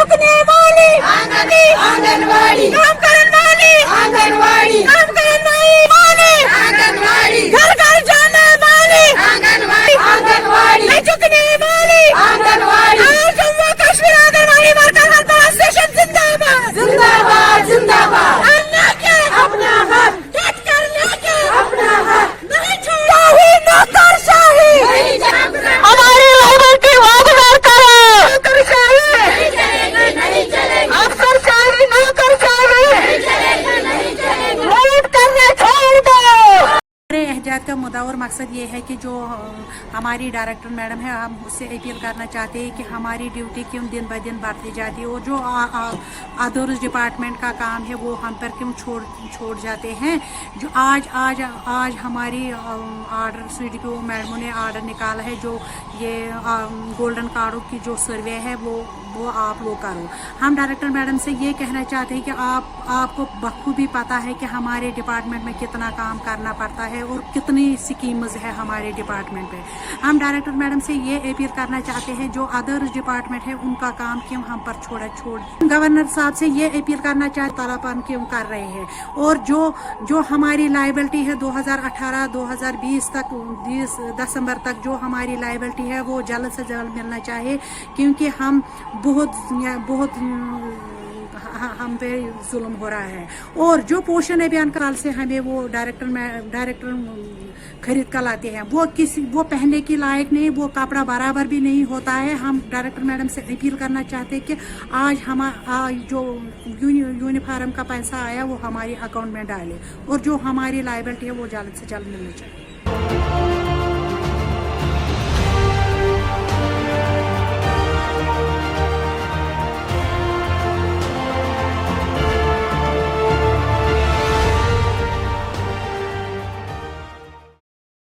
चुकने वाली आंगनवाड़ी, काम करने वाली आंगनवाड़ी, काम करने वाली आंगनवाड़ी, घर घर जाने वाली आंगनवाड़ी, आंगनवाड़ी, नहीं चुकने वाली anganwadi. Jammu Kashmir anganwadi worker helper association जिंदाबाद, जिंदाबाद, जिंदाबाद। अपना हक डट कर लेके अपना हक नहीं छोड़ा, नौकरशाही हमारी लाइबिलिटी वापस करो, नौकरशाही नहीं चलेगी, नहीं चलेगी, अफसरशाही नौकरशाही नहीं चलेगी, नहीं चलेगी, वोट करने छोड़ दो। हमारे एहतियात का मुद्दा और मकसद ये है कि जो हमारी डायरेक्टर मैडम है, हम उससे अपील करना चाहते हैं कि हमारी ड्यूटी क्यों दिन ब दिन बढ़ती जाती है और जो अदर्स डिपार्टमेंट का काम है वो हम पर क्यों छोड़ जाते हैं। जो आज हमारी आर्डर CDPO मैडमों ने आर्डर निकाला है, जो ये गोल्डन कार्डों की जो सर्वे है वो आप लोग करो। हम डायरेक्टर मैडम से ये कहना चाहते हैं कि आपको बखूबी पता है कि हमारे डिपार्टमेंट में कितना काम करना पड़ता है और कितनी स्कीम्स है हमारे डिपार्टमेंट पे। हम डायरेक्टर मैडम से ये अपील करना चाहते हैं जो अदर्स डिपार्टमेंट है उनका काम क्यों हम पर छोड़ गवर्नर साहब से ये अपील करना चाहते तालापन क्यों कर रहे हैं और जो हमारी लाइबिलिटी है 2018-2020 तक 20 दिसंबर तक जो हमारी लाइबिलिटी है वो जल्द से जल्द मिलना चाहिए, क्योंकि हम बहुत हम पे जुल्म हो रहा है। और जो पोषण अभियान काल से हमें वो डायरेक्टर खरीद कर लाते हैं वो पहनने के लायक नहीं, वो कपड़ा बराबर भी नहीं होता है। हम डायरेक्टर मैडम से अपील करना चाहते हैं कि आज जो यूनिफॉर्म का पैसा आया वो हमारे अकाउंट में डाले और जो हमारी लायबिलिटी है वो जल्द से जल्द मिलनी चाहिए।